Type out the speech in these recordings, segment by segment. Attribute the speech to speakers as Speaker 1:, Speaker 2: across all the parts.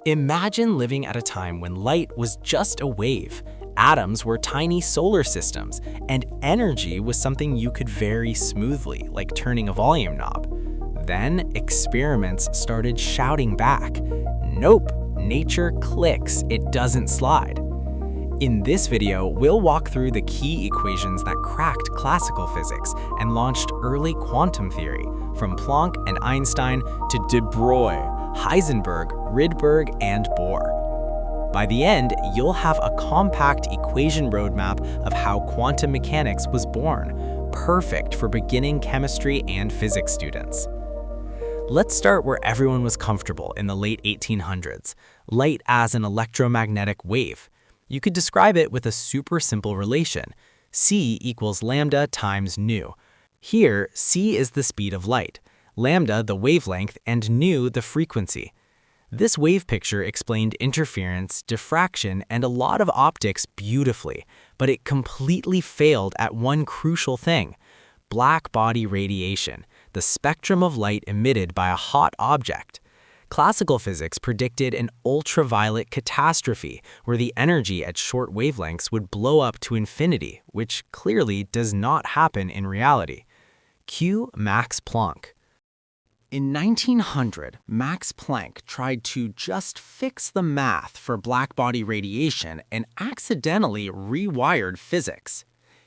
Speaker 1: Imagine living at a time when light was just a wave, atoms were tiny solar systems, and energy was something you could vary smoothly, like turning a volume knob. Then experiments started shouting back, "Nope, nature clicks, it doesn't slide." In this video, we'll walk through the key equations that cracked classical physics and launched early quantum theory, from Planck and Einstein to de Broglie, Heisenberg, Rydberg, and Bohr. By the end, you'll have a compact equation roadmap of how quantum mechanics was born, perfect for beginning chemistry and physics students. Let's start where everyone was comfortable in the late 1800s, light as an electromagnetic wave. You could describe it with a super simple relation, c equals lambda times nu. Here, c is the speed of light, lambda the wavelength, and nu the frequency. This wave picture explained interference, diffraction, and a lot of optics beautifully, but it completely failed at one crucial thing: black body radiation, the spectrum of light emitted by a hot object. Classical physics predicted an ultraviolet catastrophe where the energy at short wavelengths would blow up to infinity, which clearly does not happen in reality. Cue Max Planck. In 1900, Max Planck tried to just fix the math for blackbody radiation and accidentally rewired physics.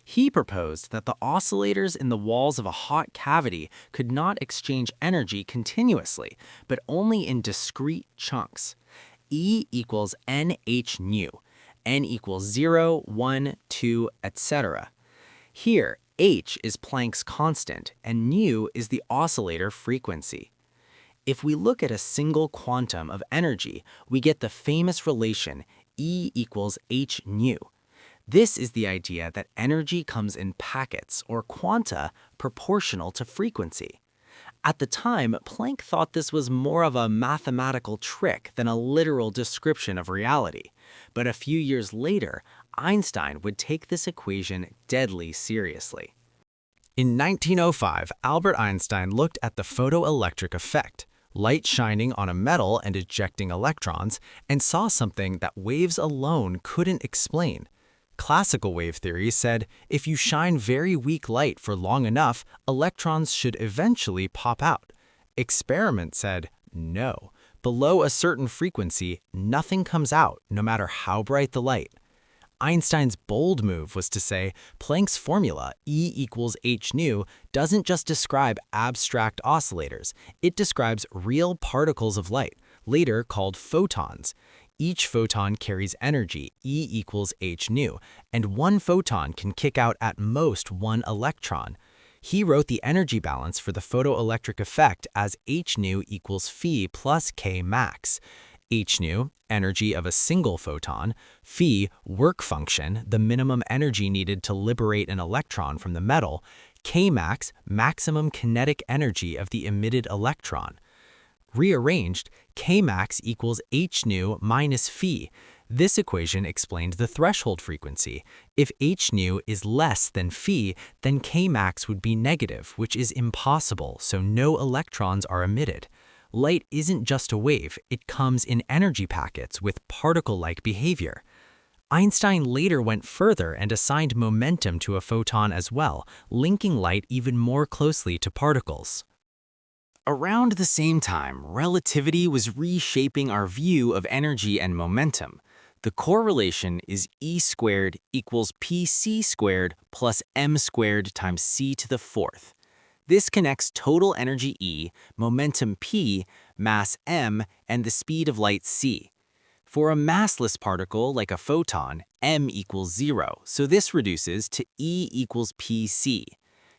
Speaker 1: He proposed that the oscillators in the walls of a hot cavity could not exchange energy continuously, but only in discrete chunks. E equals nh nu, n equals 0, 1, 2, etc. Here, h is Planck's constant, and nu is the oscillator frequency. If we look at a single quantum of energy, we get the famous relation E equals h nu. This is the idea that energy comes in packets, or quanta, proportional to frequency. At the time, Planck thought this was more of a mathematical trick than a literal description of reality. But a few years later, Einstein would take this equation deadly seriously. In 1905, Albert Einstein looked at the photoelectric effect, light shining on a metal and ejecting electrons, and saw something that waves alone couldn't explain. Classical wave theory said if you shine very weak light for long enough, electrons should eventually pop out. Experiment said no. Below a certain frequency, nothing comes out, no matter how bright the light. Einstein's bold move was to say Planck's formula, E equals h nu, doesn't just describe abstract oscillators, it describes real particles of light, later called photons. Each photon carries energy, E equals h nu, and one photon can kick out at most one electron. He wrote the energy balance for the photoelectric effect as h nu equals phi plus k max. H nu, energy of a single photon; phi, work function, the minimum energy needed to liberate an electron from the metal; k max, maximum kinetic energy of the emitted electron. Rearranged, k max equals h nu minus phi. This equation explained the threshold frequency. If h nu is less than phi, then k max would be negative, which is impossible, so no electrons are emitted. Light isn't just a wave, it comes in energy packets with particle-like behavior. Einstein later went further and assigned momentum to a photon as well, linking light even more closely to particles. Around the same time, relativity was reshaping our view of energy and momentum. The correlation is E squared equals pc squared plus m squared times c to the fourth. This connects total energy E, momentum p, mass m, and the speed of light c. For a massless particle like a photon, m equals 0, so this reduces to E equals pc.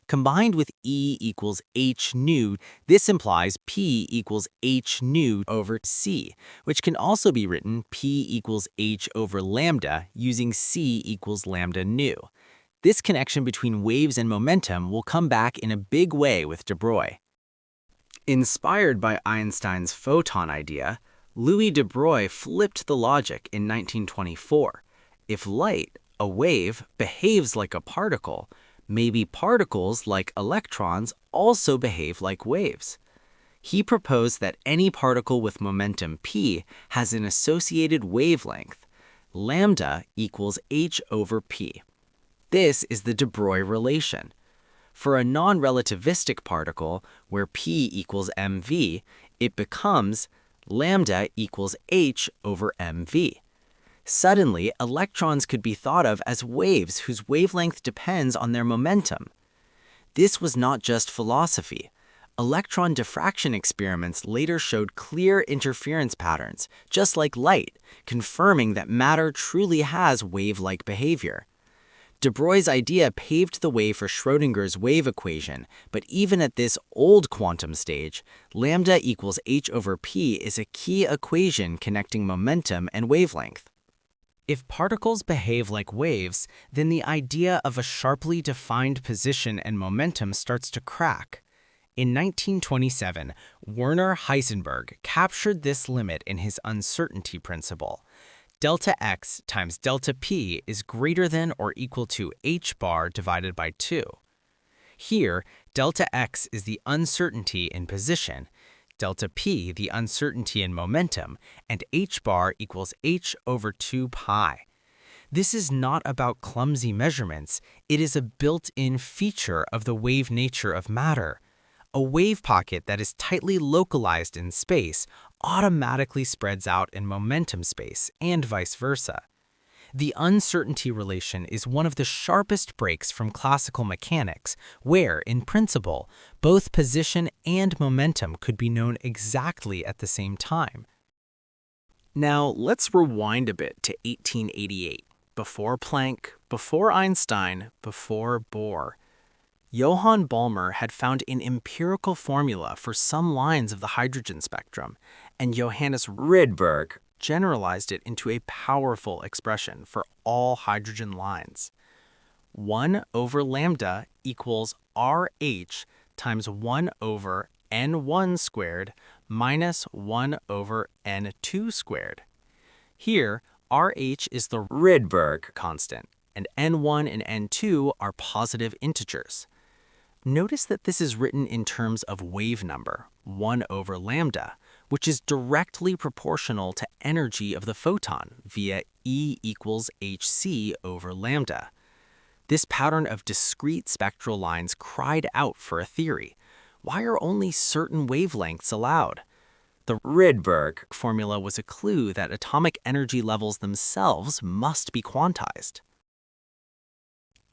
Speaker 1: Combined with E equals h nu, this implies P equals h nu over c, which can also be written P equals h over lambda using c equals lambda nu. This connection between waves and momentum will come back in a big way with de Broglie. Inspired by Einstein's photon idea, Louis de Broglie flipped the logic in 1924. If light, a wave, behaves like a particle, maybe particles, like electrons, also behave like waves. He proposed that any particle with momentum p has an associated wavelength, lambda equals h over p. This is the de Broglie relation. For a non-relativistic particle, where p equals mv, it becomes lambda equals h over mv. Suddenly, electrons could be thought of as waves whose wavelength depends on their momentum. This was not just philosophy. Electron diffraction experiments later showed clear interference patterns, just like light, confirming that matter truly has wave-like behavior. De Broglie's idea paved the way for Schrödinger's wave equation, but even at this old quantum stage, lambda equals h over p is a key equation connecting momentum and wavelength. If particles behave like waves, then the idea of a sharply defined position and momentum starts to crack. In 1927, Werner Heisenberg captured this limit in his uncertainty principle. Delta x times delta p is greater than or equal to h bar divided by 2. Here, delta x is the uncertainty in position, delta p the uncertainty in momentum, and h bar equals h over 2 pi. This is not about clumsy measurements, it is a built-in feature of the wave nature of matter. A wave pocket that is tightly localized in space automatically spreads out in momentum space, and vice versa. The uncertainty relation is one of the sharpest breaks from classical mechanics, where, in principle, both position and momentum could be known exactly at the same time. Now, let's rewind a bit to 1888, before Planck, before Einstein, before Bohr. Johann Balmer had found an empirical formula for some lines of the hydrogen spectrum, and Johannes Rydberg generalized it into a powerful expression for all hydrogen lines. 1 over lambda equals RH times 1 over N1 squared minus 1 over N2 squared. Here, RH is the Rydberg constant, and N1 and N2 are positive integers. Notice that this is written in terms of wave number, 1 over lambda, which is directly proportional to energy of the photon via E equals hc over lambda. This pattern of discrete spectral lines cried out for a theory. Why are only certain wavelengths allowed? The Rydberg formula was a clue that atomic energy levels themselves must be quantized.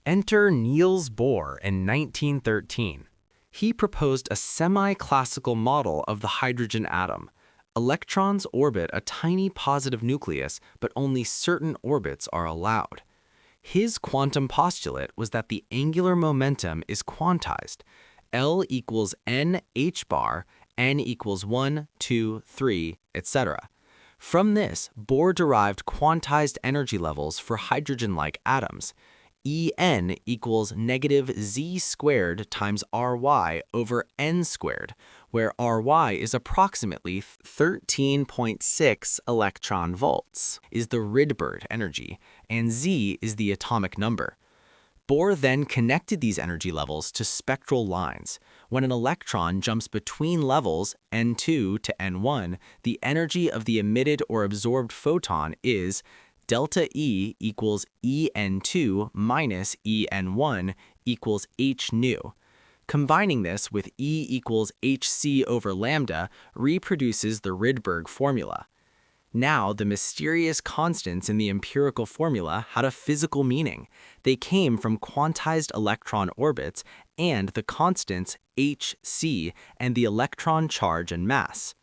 Speaker 1: Enter Niels Bohr in 1913. He proposed a semi-classical model of the hydrogen atom. Electrons orbit a tiny positive nucleus, but only certain orbits are allowed. His quantum postulate was that the angular momentum is quantized. L equals n h bar, n equals 1, 2, 3, etc. From this, Bohr derived quantized energy levels for hydrogen-like atoms. En equals negative z squared times ry over n squared, where ry is approximately 13.6 electron volts, is the Rydberg energy, and z is the atomic number. Bohr then connected these energy levels to spectral lines. When an electron jumps between levels n2 to n1, the energy of the emitted or absorbed photon is delta E equals En2 minus En1 equals h nu. Combining this with E equals hc over lambda reproduces the Rydberg formula. Now, the mysterious constants in the empirical formula had a physical meaning. They came from quantized electron orbits and the constants hc and the electron charge and mass.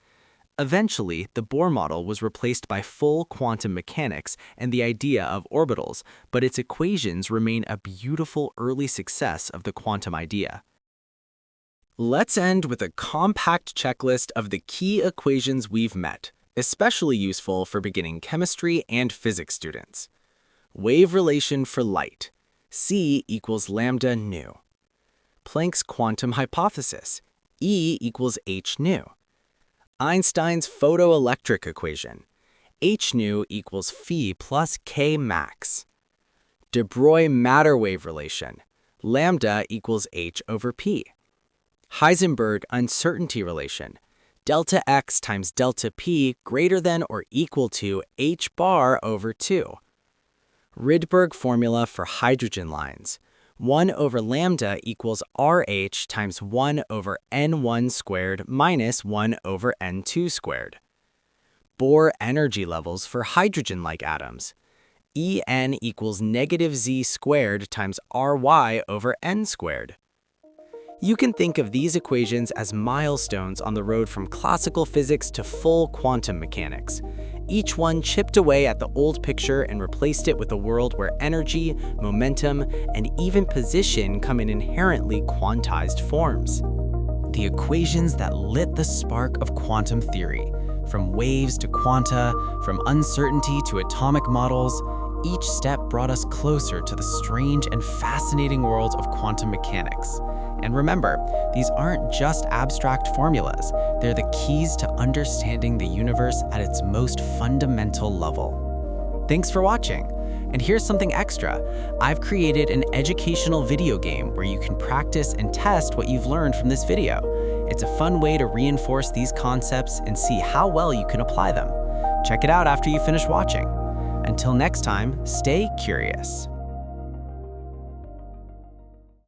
Speaker 1: Eventually, the Bohr model was replaced by full quantum mechanics and the idea of orbitals, but its equations remain a beautiful early success of the quantum idea. Let's end with a compact checklist of the key equations we've met, especially useful for beginning chemistry and physics students. Wave relation for light, C equals lambda nu. Planck's quantum hypothesis, E equals h nu. Einstein's photoelectric equation, h nu equals phi plus k max. De Broglie matter wave relation, lambda equals h over p. Heisenberg uncertainty relation, delta x times delta p greater than or equal to h bar over 2. Rydberg formula for hydrogen lines. 1 over lambda equals RH times 1 over N1 squared minus 1 over N2 squared. Bohr energy levels for hydrogen-like atoms. En equals negative z squared times Ry over N squared. You can think of these equations as milestones on the road from classical physics to full quantum mechanics. Each one chipped away at the old picture and replaced it with a world where energy, momentum, and even position come in inherently quantized forms. The equations that lit the spark of quantum theory, from waves to quanta, from uncertainty to atomic models, each step brought us closer to the strange and fascinating world of quantum mechanics. And remember, these aren't just abstract formulas, they're the keys to understanding the universe at its most fundamental level. Thanks for watching. And here's something extra. I've created an educational video game where you can practice and test what you've learned from this video. It's a fun way to reinforce these concepts and see how well you can apply them. Check it out after you finish watching. Until next time, stay curious.